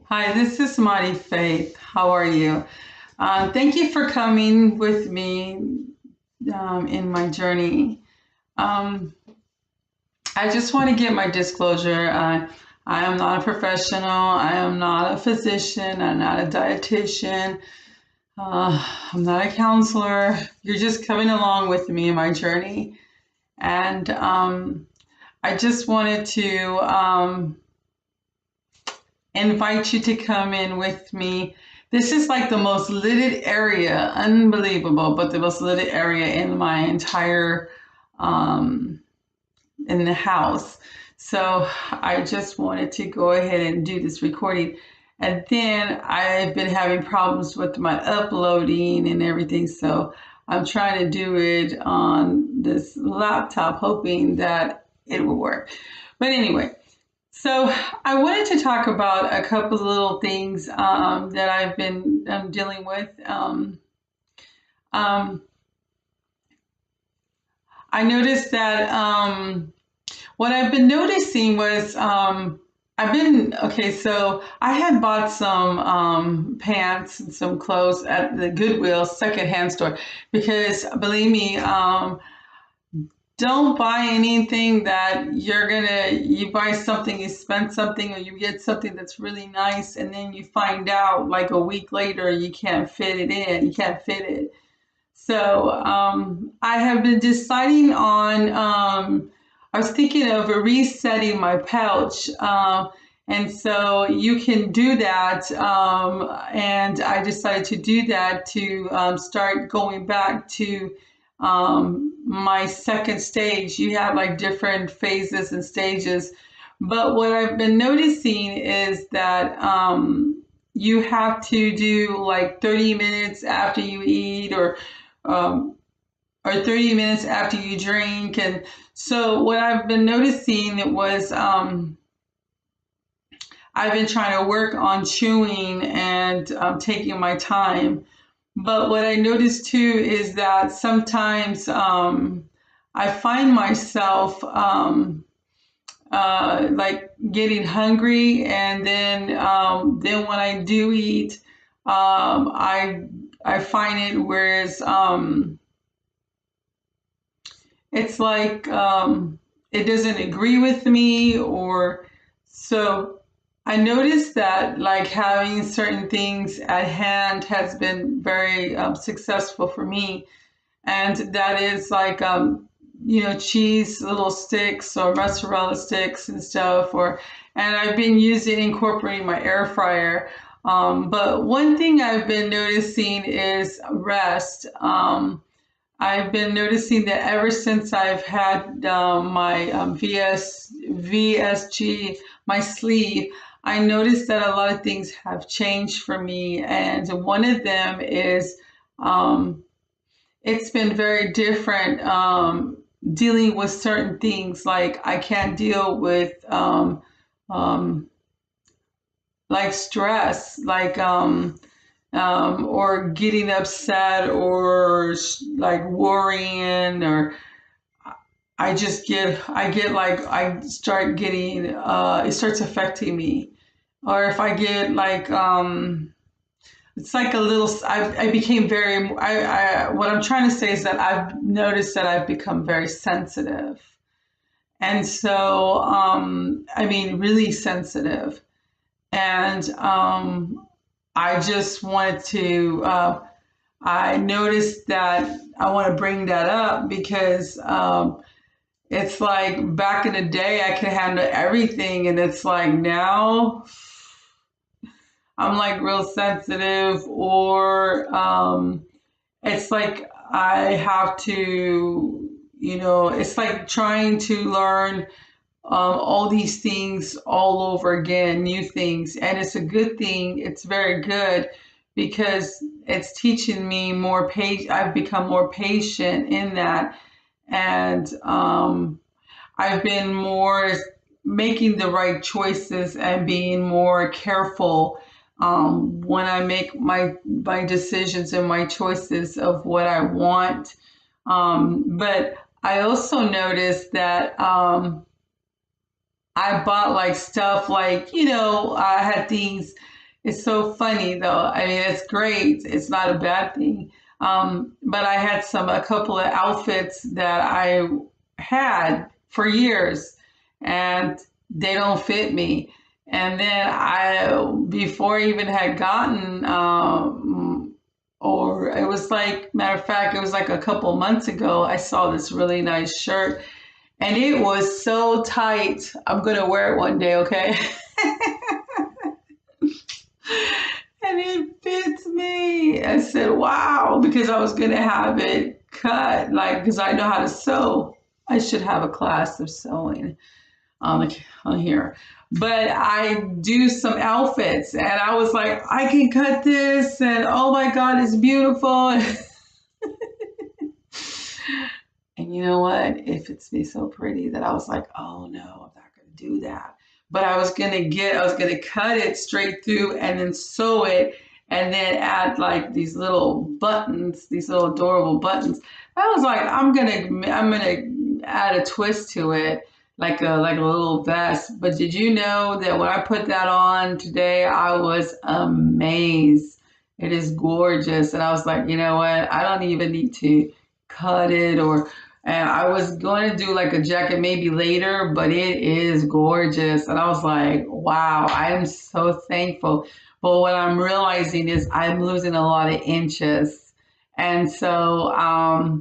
Hi, this is Mighty Faith. How are you? Thank you for coming with me in my journey. Um, I just want to get my disclosure. I am not a professional. I am not a physician. I'm not a dietitian. I'm not a counselor. You're just coming along with me in my journey. And I just wanted to invite you to come in with me. This is like the most lidded area, unbelievable, but the most lidded area in my entire um, in the house. So I just wanted to go ahead and do this recording. And then I've been having problems with my uploading and everything. So I'm trying to do it on this laptop, hoping that it will work. But anyway, so I wanted to talk about a couple of little things that I've been dealing with. Um, I noticed that what I've been noticing was okay, so I had bought some pants and some clothes at the Goodwill secondhand store because believe me, don't buy anything that you buy something, you spend something, or you get something that's really nice, and then you find out like a week later you can't fit it in, you can't fit it. So I have been deciding on, I was thinking of resetting my pouch. And so you can do that. And I decided to do that to start going back to my second stage. You have like different phases and stages. But what I've been noticing is that you have to do like 30 minutes after you eat um, or 30 minutes after you drink. And so what I've been noticing was I've been trying to work on chewing and taking my time. But what I noticed too is that sometimes I find myself like getting hungry, and then when I do eat, I find it whereas it's like it doesn't agree with me, or so I noticed that like having certain things at hand has been very successful for me, and that is like cheese little sticks or mozzarella sticks and stuff, or and I've been using incorporating my air fryer. But one thing I've been noticing is rest. I've been noticing that ever since I've had my VSG, my sleeve, I noticed that a lot of things have changed for me. And one of them is um, it's been very different dealing with certain things. Like I can't deal with um, like stress, or getting upset, or like worrying, or I get like I start getting it starts affecting me, or if I get like it's like a little I became very what I'm trying to say is that I've noticed that I've become very sensitive, and so I mean really sensitive, and I just wanted to I noticed that I want to bring that up because it's like back in the day I could handle everything, and it's like now I'm like real sensitive, or it's like I have to, it's like trying to learn all these things all over again, new things. And it's a good thing. It's very good because it's teaching me more patience. I've become more patient in that. And I've been more making the right choices and being more careful when I make my decisions and my choices of what I want. But I also noticed that I bought like stuff like, I had things It's so funny though. I mean, it's great. It's not a bad thing. But I had a couple of outfits that I had for years, and they don't fit me. And then before I even had gotten, or it was like, matter of fact, it was like a couple months ago, I saw this really nice shirt, and it was so tight. I'm gonna wear it one day, okay? And it fits me. I said, wow, because I was going to have it cut, like, because I know how to sew. I should have a class of sewing on here. But I do some outfits, and I was like, I can cut this, and oh my God, it's beautiful. And you know what? It fits me so pretty that I was like, oh no, I'm not going to do that. But I was going to cut it straight through and then sew it and then add like these little buttons, these little adorable buttons. I was like, I'm going to add a twist to it, like a little vest. But did you know that when I put that on today, I was amazed. It is gorgeous. And I was like, you know what? I don't even need to cut it, or and I was going to do like a jacket maybe later, but it is gorgeous. And I was like, wow, I am so thankful. But what I'm realizing is I'm losing a lot of inches. And so I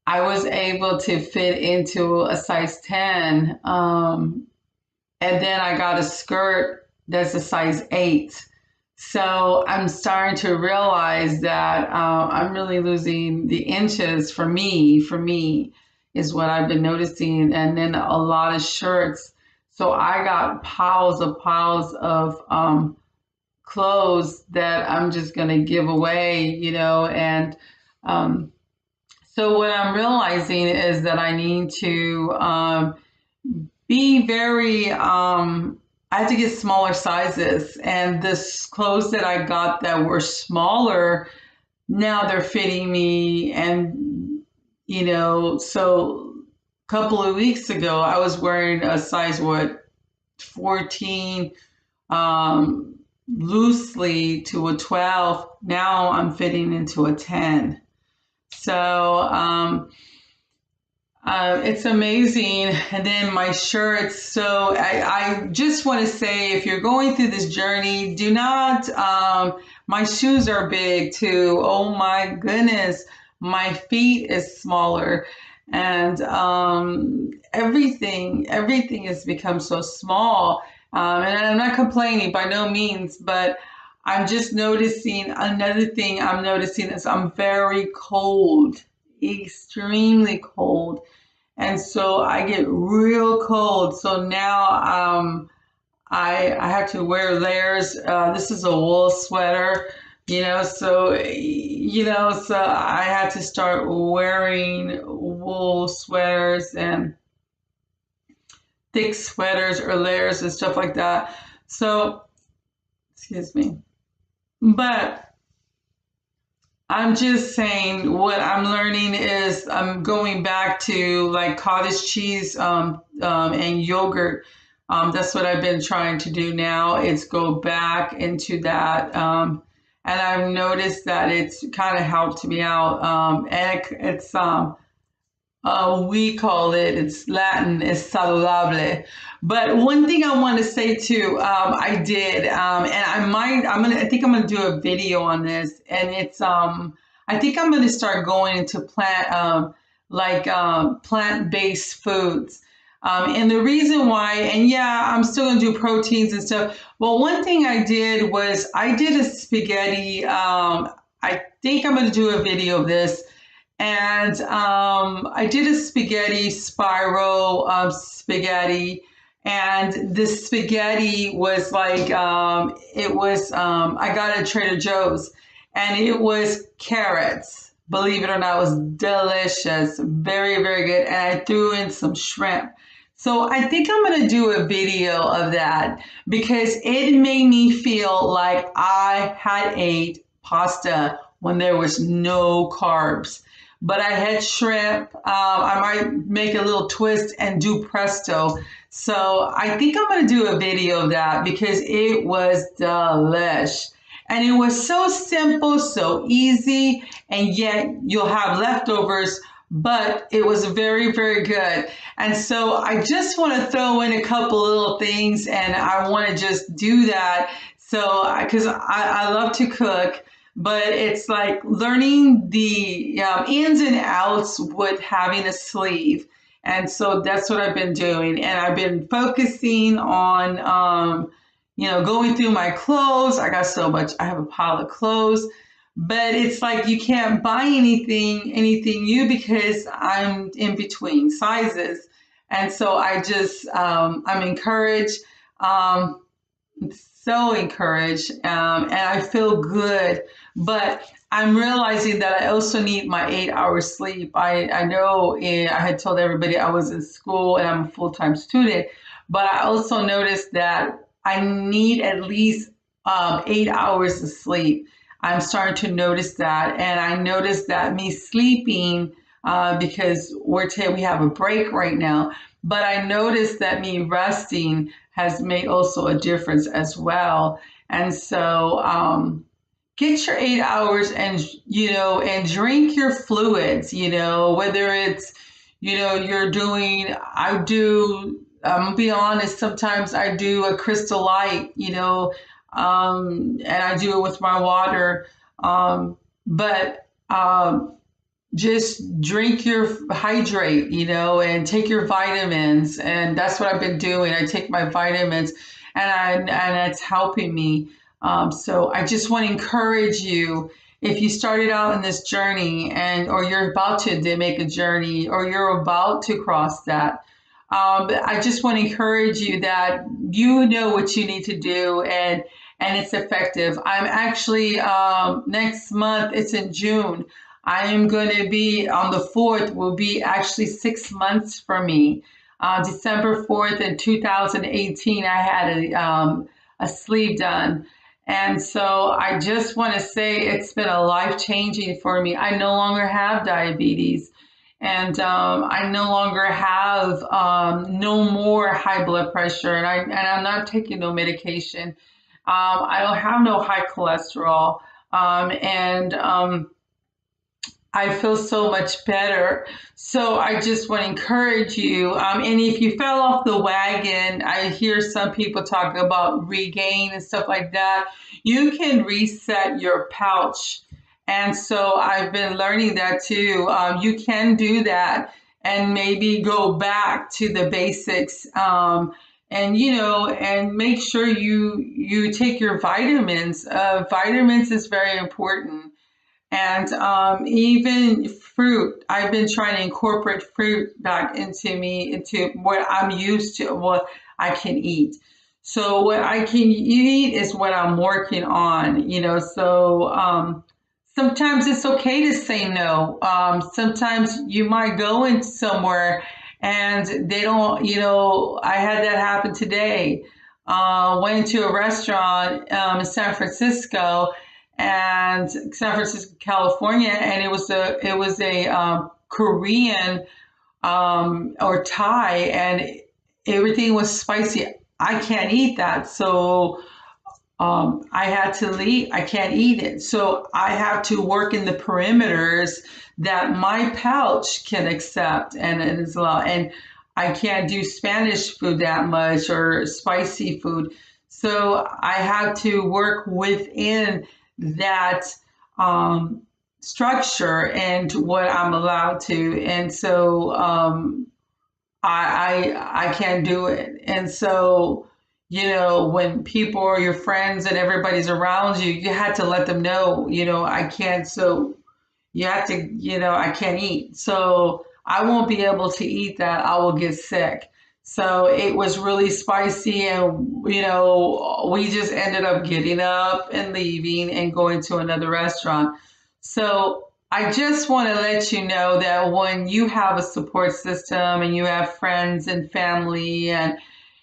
was able to fit into a size 10. And then I got a skirt that's a size 8. So I'm starting to realize that I'm really losing the inches for me. For me is what I've been noticing, and then a lot of shirts. So I got piles of clothes that I'm just gonna give away, and um, so what I'm realizing is that I need to be very I had to get smaller sizes, and this clothes that I got that were smaller, now they're fitting me. And so a couple of weeks ago I was wearing a size 14 loosely to a 12. Now I'm fitting into a 10. So it's amazing. And then my shirts. So I just want to say, if you're going through this journey, do not, my shoes are big too. Oh my goodness. My feet is smaller, and everything has become so small. And I'm not complaining by no means, but I'm just noticing, another thing I'm noticing is I'm very cold, extremely cold. And so I get real cold. So now I have to wear layers. This is a wool sweater, so I had to start wearing wool sweaters and thick sweaters or layers and stuff like that. So, excuse me. But I'm just saying, what I'm learning is I'm going back to like cottage cheese and yogurt. That's what I've been trying to do now. It's go back into that. And I've noticed that it's kind of helped me out. And we call it's Latin, it's saludable. But one thing I want to say too, I did, and I think I'm gonna do a video on this, and it's, I think I'm gonna start going into plant-based foods. And the reason why, and yeah, I'm still gonna do proteins and stuff. Well, one thing I did was I did a spaghetti. I think I'm gonna do a video of this. And I did a spaghetti spiral spaghetti, and this spaghetti was like I got it at Trader Joe's, and it was carrots. Believe it or not, it was delicious, very very good. And I threw in some shrimp. So I think I'm gonna do a video of that because it made me feel like I had ate pasta when there was no carbs. But I had shrimp. I might make a little twist and do pesto. So I think I'm going to do a video of that because it was delish. And it was so simple, so easy, and yet you'll have leftovers, but it was very, very good. And so I just want to throw in a couple little things and I want to just do that. So, because I love to cook, but it's like learning the ins and outs with having a sleeve. And so that's what I've been doing. And I've been focusing on, going through my clothes. I got so much, I have a pile of clothes, but it's like you can't buy anything new because I'm in between sizes. And so I'm encouraged. Um, so encouraged, and I feel good. But I'm realizing that I also need my 8 hours sleep. I know I had told everybody I was in school and I'm a full time student, but I also noticed that I need at least 8 hours of sleep. I'm starting to notice that, and I noticed that me sleeping because we have a break right now. But I noticed that me resting has made also a difference as well. And so get your 8 hours and drink your fluids, whether it's, you're doing, I'm gonna be honest, sometimes I do a crystal light, and I do it with my water. But just hydrate, and take your vitamins. And that's what I've been doing. I take my vitamins and it's helping me. So I just want to encourage you, if you started out in this journey or you're about to make a journey or you're about to cross that, I just want to encourage you that you know what you need to do, and it's effective. I'm actually next month, it's in June. I am going to be on the 4th, will be actually 6 months for me. December 4th in 2018, I had a sleeve done. And so I just want to say it's been a life changing for me. I no longer have diabetes, and I no longer have no more high blood pressure, and I'm not taking no medication. I don't have no high cholesterol, and I feel so much better. So I just want to encourage you. And if you fell off the wagon, I hear some people talking about regain and stuff like that. You can reset your pouch. And so I've been learning that too. You can do that and maybe go back to the basics. And make sure you take your vitamins. Vitamins is very important, and even fruit. I've been trying to incorporate fruit back into what I'm used to, what I can eat. So what I can eat is what I'm working on, So sometimes it's okay to say no. Sometimes you might go in somewhere and they don't, I had that happen today. Went into a restaurant in San Francisco, California, and it was a Korean or Thai, and everything was spicy. I can't eat that, so I had to leave. I can't eat it, so I have to work in the perimeters that my pouch can accept and is allowed. And I can't do Spanish food that much or spicy food, so I have to work within that structure and what I'm allowed to. And so I can't do it. And so, when people are your friends and everybody's around you, you had to let them know, I can't. So you have to, I can't eat. So I won't be able to eat that. I will get sick. So it was really spicy, and we just ended up getting up and leaving and going to another restaurant. So I just want to let you know that when you have a support system and you have friends and family and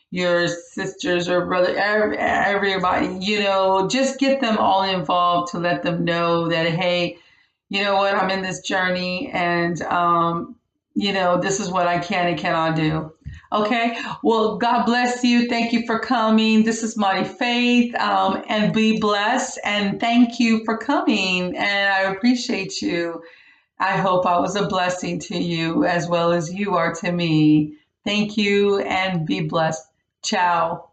your sisters or brother, everybody, just get them all involved to let them know that, hey, you know what, I'm in this journey, and this is what I can and cannot do. Okay. Well, God bless you. Thank you for coming. This is my faith, and be blessed. And thank you for coming. And I appreciate you. I hope I was a blessing to you as well as you are to me. Thank you and be blessed. Ciao.